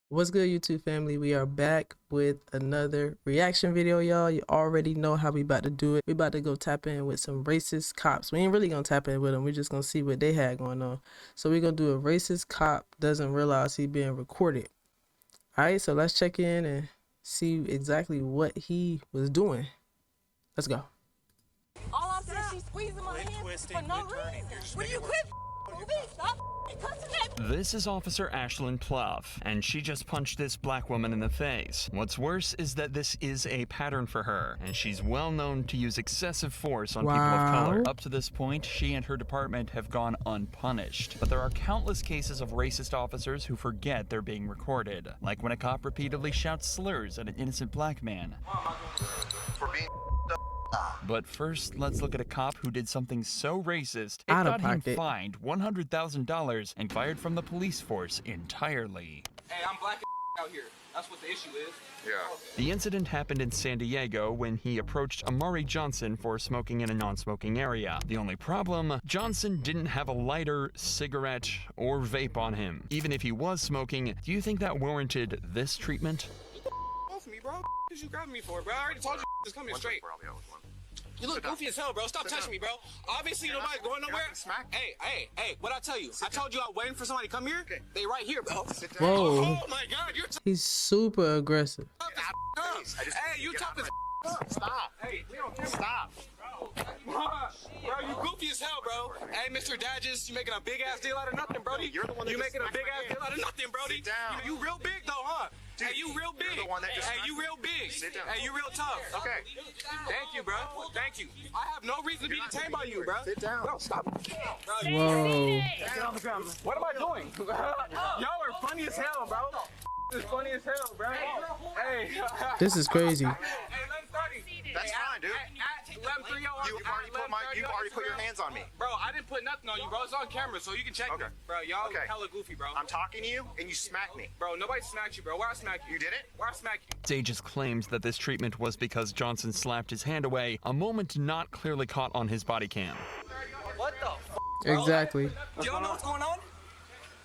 What's good, YouTube family? We are back with another reaction video, y'all. You already know how we about to do it. We about to go tap in with some racist cops. We ain't really gonna tap in with them. We're just gonna see what they had going on. So we're gonna do a racist cop doesn't realize he being recorded. All right, so let's check in and see exactly what he was doing. Let's go. All I'm saying is she's squeezing my hand for no reason. Will you quit moving? Stop touching me. This is Officer Ashlyn Pluff, and she just punched this black woman in the face. What's worse is that this is a pattern for her, and she's well known to use excessive force on people of color. Up to this point, she and her department have gone unpunished, but there are countless cases of racist officers who forget they're being recorded, like when a cop repeatedly shouts slurs at an innocent black man. But first, let's look at a cop who did something so racist, it got him fined $100,000 and fired from the police force entirely. Hey, I'm black out here. That's what the issue is. Yeah. The incident happened in San Diego when he approached Amari Johnson for smoking in a non-smoking area. The only problem, Johnson didn't have a lighter, cigarette, or vape on him. Even if he was smoking, do you think that warranted this treatment? Off me, bro. What you grabbing me for, bro? I already told you this coming straight. You look goofy as hell, bro. Stop touching me, bro. Obviously, nobody's going nowhere. Hey, what I tell you? I told you I was waiting for somebody to come here. They right here, bro. Whoa. Oh my God, you're He's super aggressive. Hey, you tough as Stop. Hey, we don't care. Stop. Bro, you goofy as hell, bro. Hey, Mr. Dadges, you making a big ass deal out of nothing, Brody. You're the one that you just making a smacked big my ass hand. deal out of nothing, Brody. Sit down. You real big though, huh? Dude, hey, you real big. you're the one that just hey, you smacked real big. Sit down. Hey, you real tough. Okay. Thank you, bro. Thank you. I have no reason to be detained by you, bro. Sit down. Bro, stop. Bro, Whoa. get on the ground. What am I doing? Y'all are funny as hell, bro. This is funny as hell, bro. Hey. This is crazy. Hey, 11:30. That's fine, dude. At 11:30, You've already put your hands on me. Bro, I didn't put nothing on you, bro. It's on camera, so you can check Okay. it. Bro, y'all Okay. hella goofy, bro. I'm talking to you, and you smacked me. Bro, nobody smacked you, bro. Where I smack you? You did it? Where I smack you? Dages claims that this treatment was because Johnson slapped his hand away, a moment not clearly caught on his body cam. What the f? Exactly. You don't know what's going on?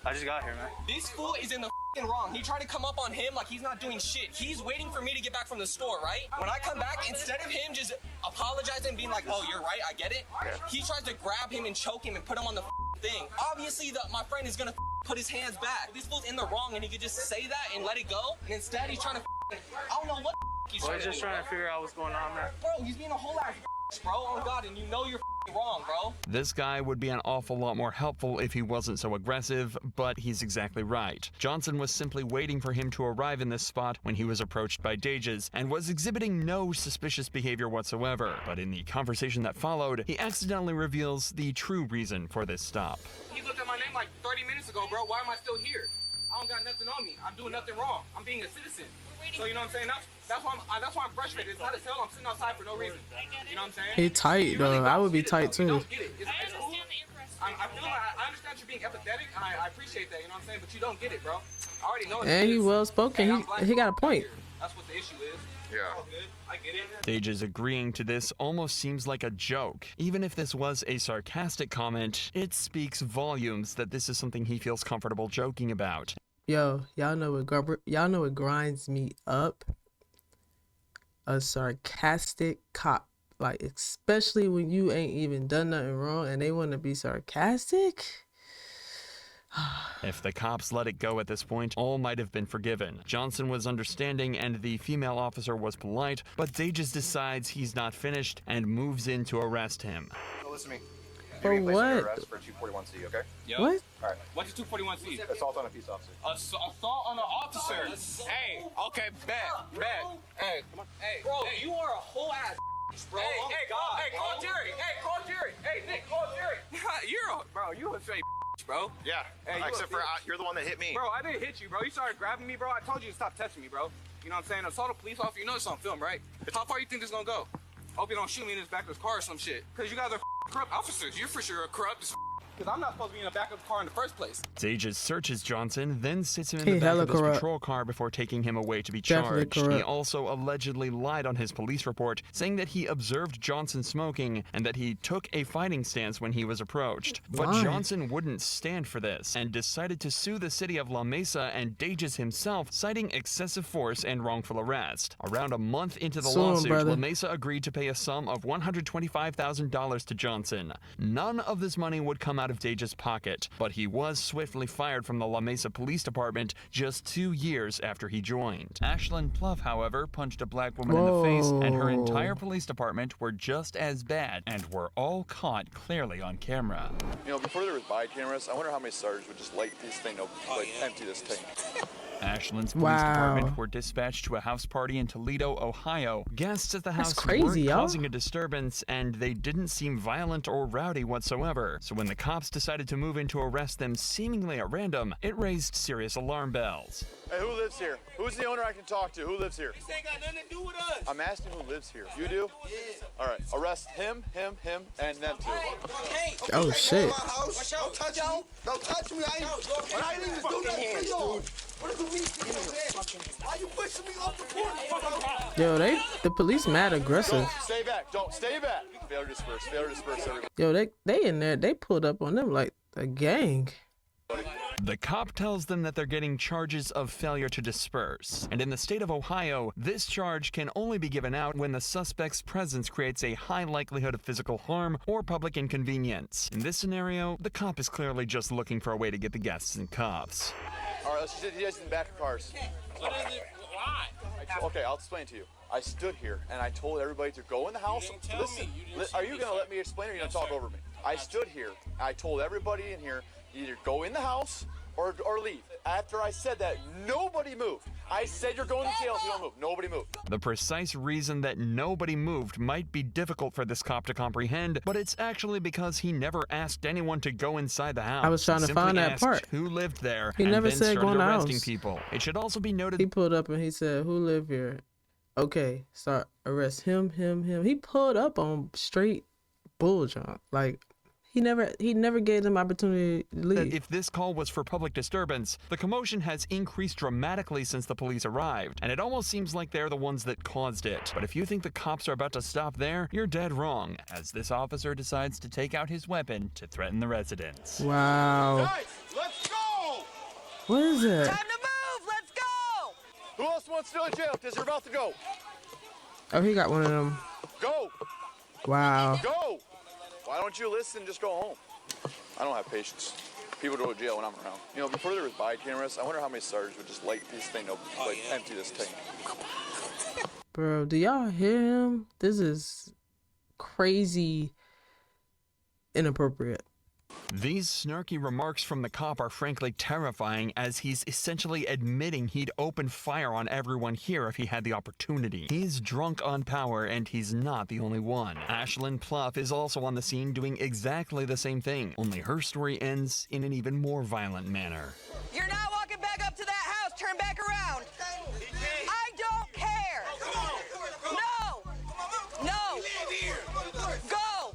I just got here, man. This fool is in the f***ing wrong. He tried to come up on him like he's not doing shit. He's waiting for me to get back from the store, right? When I come back, instead of him just apologizing and being like, oh, you're right, I get it, he tries to grab him and choke him and put him on the thing. Obviously, my friend is gonna put his hands back. This fool's in the wrong and he could just say that and let it go. And instead, he's trying to I don't know what he's trying to do. He's just trying to figure out what's going on, man. Bro, he's being a whole ass bro. Oh, God, and you know you're wrong, bro. This guy would be an awful lot more helpful if he wasn't so aggressive, but he's exactly right. Johnson was simply waiting for him to arrive in this spot when he was approached by Dages and was exhibiting no suspicious behavior whatsoever. But in the conversation that followed, he accidentally reveals the true reason for this stop. He looked at my name like 30 minutes ago, bro. Why am I still here? I don't got nothing on me. I'm doing nothing wrong. I'm being a citizen. So you know what I'm saying? That's why I'm frustrated. It's not a hell. I'm sitting outside for no reason. You know what I'm saying? He tight though. I would be tight too. You don't get it. It's cool. I feel like I understand you being empathetic, and I appreciate that. You know what I'm saying? But you don't get it, bro. I already know. And he well spoken. He got a point. That's what the issue is. Yeah. All good. I get it. Dages agreeing to this almost seems like a joke. Even if this was a sarcastic comment, it speaks volumes that this is something he feels comfortable joking about. Yo, y'all know what grinds me up? A sarcastic cop. Like, especially when you ain't even done nothing wrong and they want to be sarcastic. If the cops let it go at this point, all might have been forgiven. Johnson was understanding and the female officer was polite, but Dages decides he's not finished and moves in to arrest him. So listen to me. For You're being placed under what? arrest for 241C, okay? Yo. What? All right. What's the 241C? Assault on a peace officer. Assault on an officer. Hey, okay, bet. Hey, come on. Hey, Bro, you are a whole ass bro. Call Jerry. Call Jerry. Hey, Nick, call Jerry. You a straight bro. Yeah. Hey, you Except a for bitch. you're the one that hit me. Bro, I didn't hit you, bro. You started grabbing me, bro. I told you to stop touching me, bro. You know what I'm saying? Assault a police officer. You know it's on film, right? How far you think this is gonna go? Hope you don't shoot me in this back of this car or some shit. Cause you guys are corrupt officers. You're for sure corrupt as because I'm not supposed to be in the back of the car in the first place. Dages searches Johnson, then sits him in He the back hella of his corrupt. patrol car before taking him away to be Definitely charged. He corrupt. also allegedly lied on his police report, saying that he observed Johnson smoking and that he took a fighting stance when he was approached. But Why? Johnson wouldn't stand for this and decided to sue the city of La Mesa and Dages himself, citing excessive force and wrongful arrest. Around a month into the Sue him, lawsuit, brother. La Mesa agreed to pay a sum of $125,000 to Johnson. None of this money would come out of Dages' pocket, but he was swiftly fired from the La Mesa Police Department just 2 years after he joined. Ashlyn Pluff, however, punched a black woman in the face, and her Whoa. entire police department were just as bad and were all caught clearly on camera. You know, before there was body cameras, I wonder how many sergeants would just light this thing up, empty this tank. Ashlyn's police Wow. department were dispatched to a house party in Toledo, Ohio. Guests at the That's house crazy, weren't y'all. causing a disturbance, and they didn't seem violent or rowdy whatsoever. So when the cops decided to move in to arrest them seemingly at random, it raised serious alarm bells. Hey, who lives here? Who's the owner I can talk to? Who lives here? This ain't got nothing to do with us. I'm asking who lives here. You do? Yeah. All right, arrest him, and them two. Hey, Oh shit. don't touch me. Don't touch me. I ain't even do nothing to you. What is the reason? Why you pushing me off the porch? Yo, the police mad aggressive. Stay back. Don't stay back. Failure to disperse. Failure to disperse, everybody. Yo, they in there. They pulled up on them like a gang. The cop tells them that they're getting charges of failure to disperse. And in the state of Ohio, this charge can only be given out when the suspect's presence creates a high likelihood of physical harm or public inconvenience. In this scenario, the cop is clearly just looking for a way to get the guests in cuffs. All right, let's sit you guys in the back of cars. What is it? Why? Okay, I'll explain to you. I stood here and I told everybody to go in the house. didn't tell Listen, me. You didn't are say you you gonna said- let me explain, or are you gonna talk over me? I stood here. I told everybody in here either go in the house or leave. After I said that, nobody moved. I said you're going to jail if you don't move. Nobody moved. The precise reason that nobody moved might be difficult for this cop to comprehend, but it's actually because he never asked anyone to go inside the house. I was trying to He simply find that asked part. who lived there, He and never then said go started in the arresting house. people. It should also be noted He pulled up and he said, "Who live here?" Okay, start arrest him. He pulled up on straight bull junk. Like he never gave them opportunity to that leave. if this call was for public disturbance, the commotion has increased dramatically since the police arrived, and it almost seems like they're the ones that caused it. But if you think the cops are about to stop there, you're dead wrong. As this officer decides to take out his weapon to threaten the residents. Wow. Guys, let's go! What is it? Time to move. Let's go. Who else wants to go to jail? Because you're about to go. Oh, he got one of them. Go! Wow. Go! Why don't you listen? Just go home. I don't have patience. People go to jail when I'm around. You know, before there was body cameras, I wonder how many sergeants would just light this thing up, empty this tank. Bro, do y'all hear him? This is crazy inappropriate. These snarky remarks from the cop are frankly terrifying, as he's essentially admitting he'd open fire on everyone here if he had the opportunity. He's drunk on power, and he's not the only one. Ashlyn Pluff is also on the scene doing exactly the same thing, only her story ends in an even more violent manner. You're not walking back up to that house. Turn back around. I don't care. No. No. Go.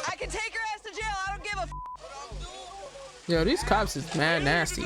I can take your ass to jail. I don't give a f. Yo, these cops is mad nasty.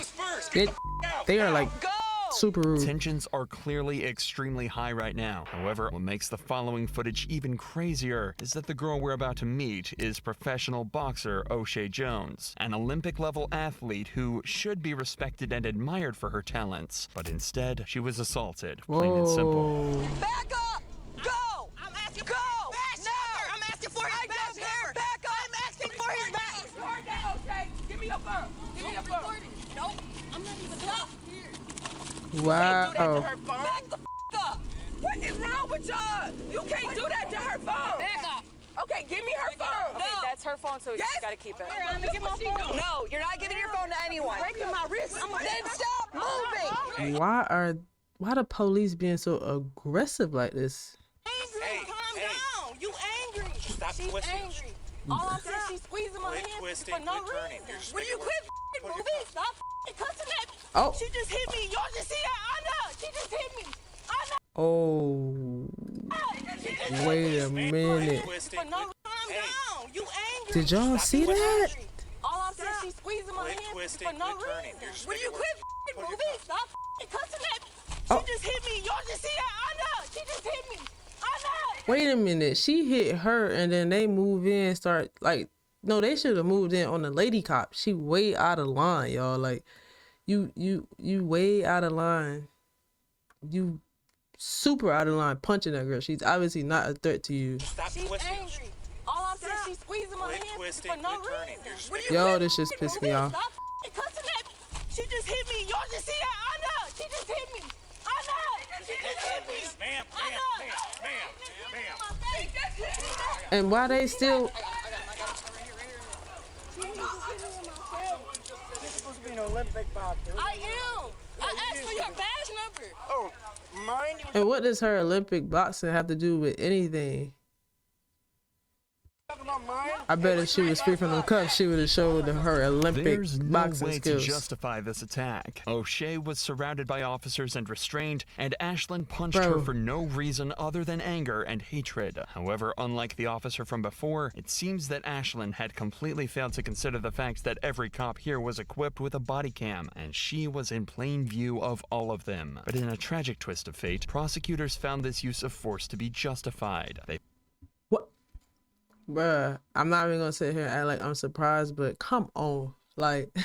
They are like Go. super rude. Tensions are clearly extremely high right now. However, what makes the following footage even crazier is that the girl we're about to meet is professional boxer O'Shea Jones, an Olympic-level athlete who should be respected and admired for her talents. But instead, she was assaulted, plain and simple. Whoa. Back up. Go. I'm asking. Go. No. I'm asking for his back. There. Back up. I'm asking for his back. Okay. Give me your phone. Give me your phone. Nope. I'm not even up. Wow. Back the f up. What is wrong with y'all? You can't do that to her phone. Back up. Okay, give me her phone. Okay, that's her phone, so you just gotta keep it. Here, let me get my phone. No, you're not giving your phone to anyone. Breaking my wrist. Then stop moving. Why the police being so aggressive like this? Angry. Calm down. You angry. Stop She's twisting. angry. All I'm saying, she's squeezing my Quit hand twisting, for no quit turning. reason. You're just Will you making quit Put your moving? Stop cussing at me. Oh. She just hit me. Y'all just see that? I know. She just hit me. I know. Oh. She just Wait a minute. For no calm down. You angry. Did y'all see that? All I'm saying, she's squeezing my hand for no reason. Will you quit moving? Stop cussing at me. Oh. She just hit me. Y'all just see that? I know. She just hit me. I know. Wait a minute. She hit her and then they move in, start like, no, they should have moved in on the lady cop. She way out of line, y'all. Like, you way out of line. You super out of line punching that girl. She's obviously not a threat to you. She's angry. All I'm saying, she's squeezing my hand for no reason. Yo, this just pissed me off. Stop cussing at me. She just hit me. Y'all just see that? I know. She just hit me. I know. She just hit me. Ma'am. And why they still... I am. I asked for your badge number. Oh, mine? And what does her Olympic boxing have to do with anything? I bet if she was free from the cuffs, she would have showed her Olympic There's no boxing way skills. to justify this attack. O'Shea was surrounded by officers and restrained, and Ashlyn punched her for no reason other than anger and hatred. However, unlike the officer from before, it seems that Ashlyn had completely failed to consider the fact that every cop here was equipped with a body cam, and she was in plain view of all of them. But in a tragic twist of fate, prosecutors found this use of force to be justified. They Bruh, I'm not even gonna sit here and act like I'm surprised, but come on. Like,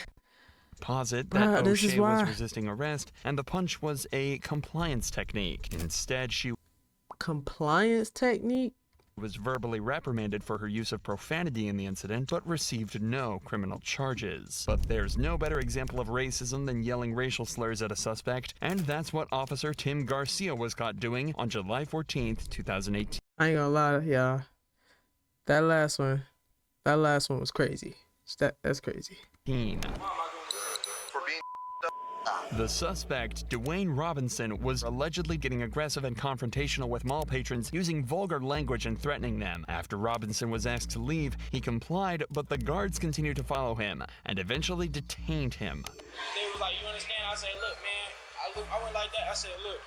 posit Bruh, that this is O'Shea was why. resisting arrest, and the punch was a compliance technique. Instead, she compliance technique? was verbally reprimanded for her use of profanity in the incident, but received no criminal charges. But there's no better example of racism than yelling racial slurs at a suspect, and that's what Officer Tim Garcia was caught doing on July 14th, 2018. I ain't gonna lie, y'all. That last one was crazy. That's crazy. The suspect, Dwayne Robinson, was allegedly getting aggressive and confrontational with mall patrons, using vulgar language and threatening them. After Robinson was asked to leave, he complied, but the guards continued to follow him and eventually detained him. They was like, you understand? I said, look, man, I went like that. I said, look,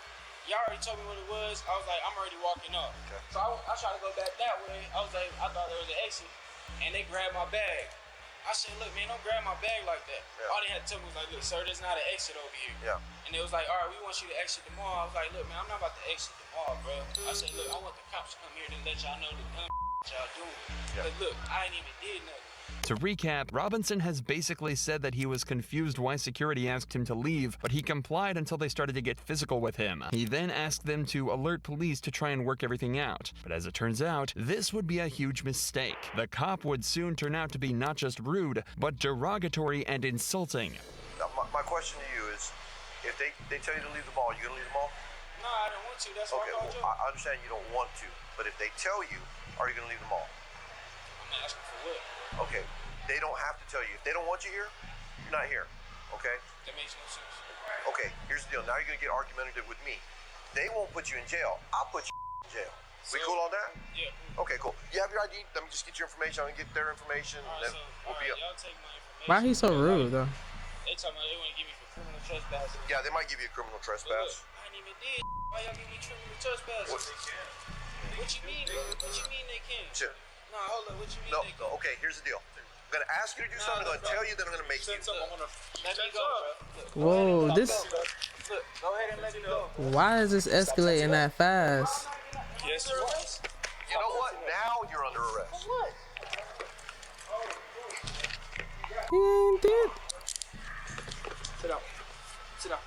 y'all already told me what it was. I was like, I'm already walking up. Okay. So I tried to go back that way. I was like, I thought there was an exit, and they grabbed my bag. I said, look, man, don't grab my bag like that. Yeah. All they had to tell me was like, look, sir, there's not an exit over here. Yeah. And they was like, all right, we want you to exit the mall. I was like, look, man, I'm not about to exit the mall, bro. I said, look, I want the cops to come here to let y'all know the dumb y'all doing. Yeah. But look, I ain't even did nothing. To recap, Robinson has basically said that he was confused why security asked him to leave, but he complied until they started to get physical with him. He then asked them to alert police to try and work everything out. But as it turns out, this would be a huge mistake. The cop would soon turn out to be not just rude, but derogatory and insulting. Now, my question to you is, if they tell you to leave the mall, you gonna leave the mall? No, I don't want to. That's why I called you. I understand you don't want to, but if they tell you, are you gonna leave the mall? I'm asking for what? Okay, they don't have to tell you. If they don't want you here, you're not here, okay? That makes no sense. Okay, here's the deal. Now you're going to get argumentative with me. They won't put you in jail. I'll put you in jail. We cool on that? Yeah. Okay, cool. You have your ID? Let me just get your information. I'm going to get their information. All right, and then so, we'll be up. y'all take my information. Why he so rude, though? They talking about they want to give me for criminal trespass. Yeah, they might give you a criminal But trespass. look, I ain't even did. Why y'all give me criminal trespass? What? What you mean, bro? What you mean they can't? Sure. Nah, hold up. What you mean No, they can't? okay, here's the deal. I'm going to ask you to do something. I'm going to tell you, then I'm going to make you. Let me go, bro. Whoa, this. Look, go ahead and let me go. Why is this escalating that fast? Yes, you was. You know what? Now you're under arrest. What? He ain't did. Sit down. Sit down.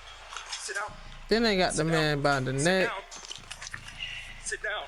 Sit down. Then they got the man by the neck. Sit down.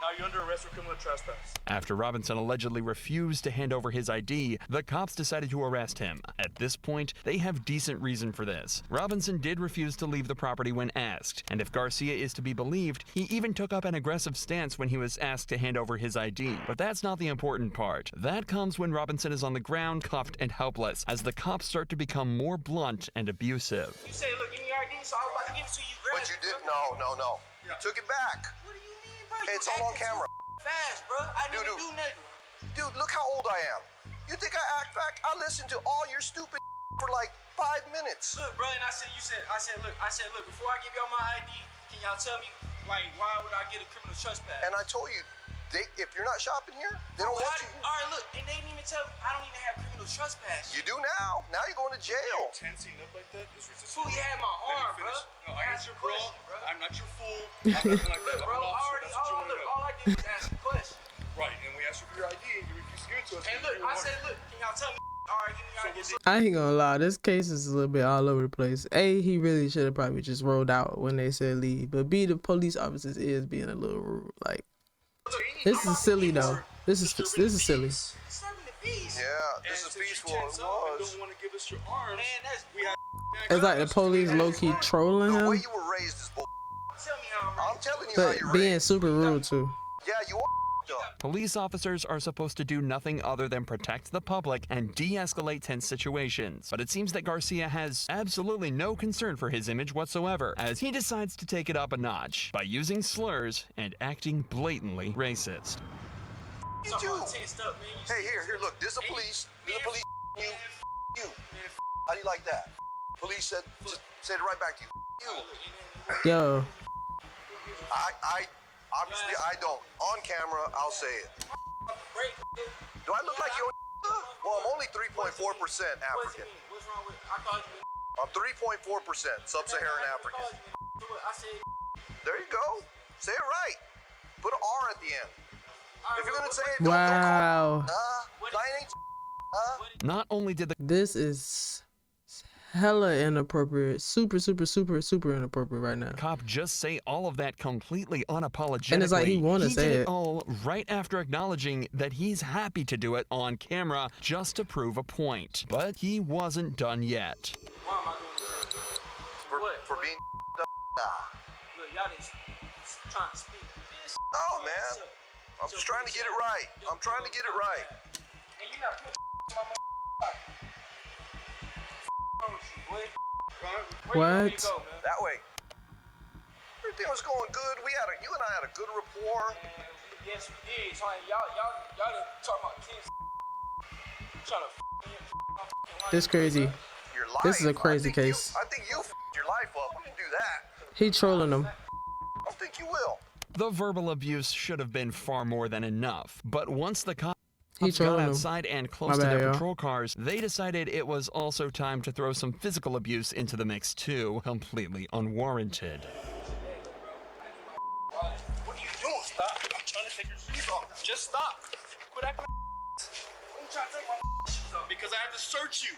Now you're under arrest for criminal trespass. After Robinson allegedly refused to hand over his ID, the cops decided to arrest him. At this point, they have decent reason for this. Robinson did refuse to leave the property when asked, and if Garcia is to be believed, he even took up an aggressive stance when he was asked to hand over his ID. But that's not the important part. That comes when Robinson is on the ground, cuffed and helpless, as the cops start to become more blunt and abusive. You say, look, give me your ID, so I was about to give it to you. But you did? No. You took it back. What do you mean, bro? It's all on camera. Fast, bro. I didn't even do nothing. Dude, look how old I am. You think I act back? I listened to all your stupid for like 5 minutes. Look, bro, and I said, look, before I give y'all my ID, can y'all tell me Like, why would I get a criminal trespass? And I told you, if you're not shopping here, they don't want you. All right, look, and they didn't even tell me. I don't even have criminal trespass. You do now. Now you're going to jail. Tensing up like that is resistance. Fool, you had my arm, bro. No, I answered, bro. I'm not your fool. I'm nothing like that. Bro, all I did was ask a question. Right, and we asked you for your ID, and you refused to give it to us. And look, I said, look, can y'all tell me? All right, give me your ID. I ain't gonna lie, this case is a little bit all over the place. A, he really should have probably just rolled out when they said leave. But B, the police officers is being a little rude. Like, this is silly though. This is silly. Yeah, this is peaceful. It was. Don't want to give us your arms. Man, that's We had It's like the police low key trolling The way him, you were raised is bull. tell me how I'm telling you how but you're being raised. super rude too. Yeah, you are up. Police officers are supposed to do nothing other than protect the public and de-escalate tense situations. But it seems that Garcia has absolutely no concern for his image whatsoever, as he decides to take it up a notch by using slurs and acting blatantly racist. You do. Hey, here, look. This is the police. This is the police. You. How do you like that? Police said, just said it right back to you. You. Yo, I obviously I don't. On camera, I'll say it. Do I look like you? Well, I'm only 3.4% African. What's wrong with I thought you I'm 3.4% Sub-Saharan African. I said There you go. Say it right. Put an R at the end. If you're gonna say it, wow. that ain't. Not only did the This is hella inappropriate. Super inappropriate right now. cop just say all of that completely unapologetically, And it's like he wanna say did it. all right after acknowledging that he's happy to do it on camera just to prove a point. But he wasn't done yet. why am I doing this? For being. Look, y'all just trying to speak. Oh man, I'm just trying to get it right. I'm trying to get it right. And you not putting my What? That way. Everything was going good. You and I had a good rapport. Yes, we did. So, y'all didn't talk about kids. Trying to It's crazy. Your life. This is a I crazy think case. I think you f***ed your life up. I didn't do that. He trolling them. I don't think you will. The verbal abuse should have been far more than enough, but once the cops He got trolling them. outside and close My to bad, their y'all. patrol cars, they decided it was also time to throw some physical abuse into the mix too, completely unwarranted. What are you doing? Stop. I'm trying to take your shoes off. Just stop. Quit acting like Why you trying to take my shoes off? Because I have to search you.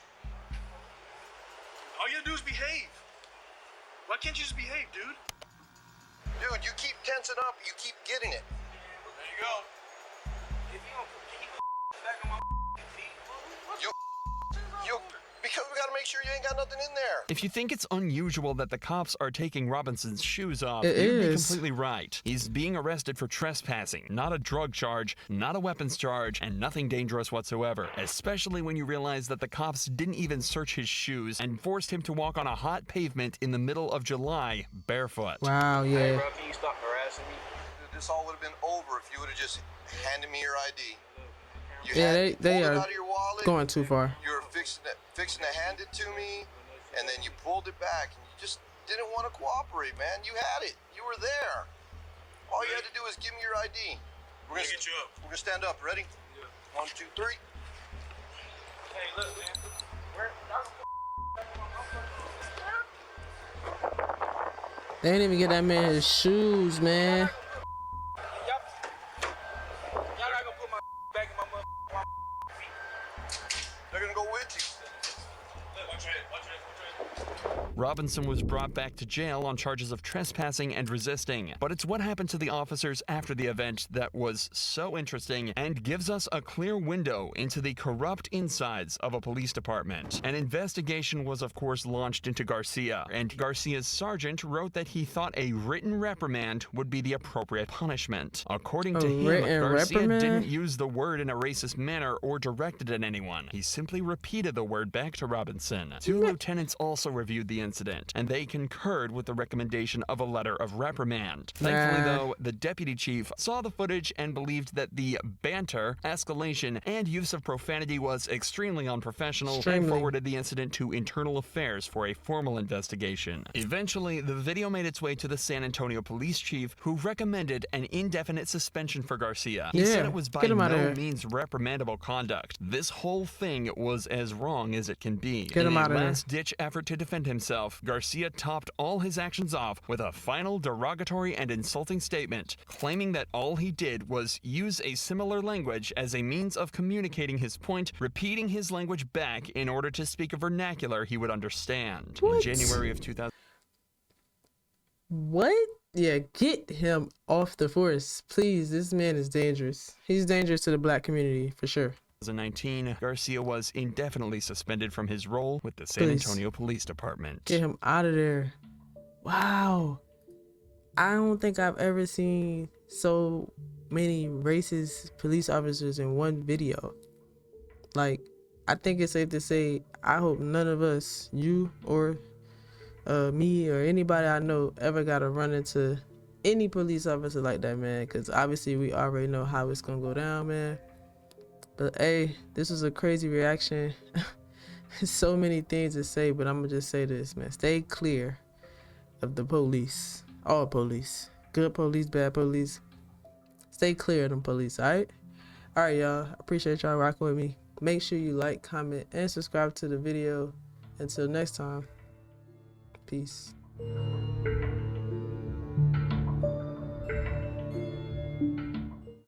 All you gotta do is behave. Why can't you just behave, dude? Dude, you keep tensing up. You keep getting it. There you go. If you don't put back on my feet, You because we gotta make sure you ain't got nothing in there. If you think it's unusual that the cops are taking Robinson's shoes off, It you'd be is. completely right. He's being arrested for trespassing, not a drug charge, not a weapons charge, and nothing dangerous whatsoever. Especially when you realize that the cops didn't even search his shoes and forced him to walk on a hot pavement in the middle of July, barefoot. Wow, yeah. bro, can you stop harassing me? Dude, this all would have been over if you would have just handed me your ID. You Yeah, had- they pulled it are out of your wallet, going too far. You were fixing to hand it to me, and then you pulled it back, and you just didn't want to cooperate, man. You had it. You were there. All you had to do is give me your ID. We're gonna get you up. We're gonna stand up. Ready? 1, 2, 3. Hey, look, man. Where? They didn't even get that man his shoes, man. Y'all not gonna put my back in my feet. They're gonna go with you. Look, watch your head. Watch your head. Robinson was brought back to jail on charges of trespassing and resisting. But it's what happened to the officers after the event that was so interesting and gives us a clear window into the corrupt insides of a police department. An investigation was of course launched into Garcia, and Garcia's sergeant wrote that he thought a written reprimand would be the appropriate punishment. According to him, written Garcia reprimand? didn't use the word in a racist manner or direct it at anyone. He simply repeated the word back to Robinson. Johnson. 2 lieutenants also reviewed the incident, and they concurred with the recommendation of a letter of reprimand. Thankfully, though, the deputy chief saw the footage and believed that the banter, escalation, and use of profanity was extremely unprofessional and forwarded the incident to Internal Affairs for a formal investigation. Eventually, the video made its way to the San Antonio police chief, who recommended an indefinite suspension for Garcia. He said it was by no means reprimandable conduct. This whole thing was as wrong as it can be. In a last-ditch effort to defend himself, Garcia topped all his actions off with a final derogatory and insulting statement, claiming that all he did was use a similar language as a means of communicating his point, repeating his language back in order to speak a vernacular he would understand. In January of 2000. What? Yeah, get him off the force. Please, this man is dangerous. He's dangerous to the black community, for sure. 2019, Garcia was indefinitely suspended from his role with the San Antonio Police Department. Get him out of there. Wow. I don't think I've ever seen so many racist police officers in one video. Like, I think it's safe to say, I hope none of us, you or me or anybody I know, ever got to run into any police officer like that, man. Because obviously we already know how it's going to go down, man. But hey, this was a crazy reaction. So many things to say, but I'm going to just say this, man. Stay clear of the police. All police. Good police, bad police. Stay clear of them police, alright? Alright, y'all. I appreciate y'all rocking with me. Make sure you like, comment, and subscribe to the video. Until next time, peace.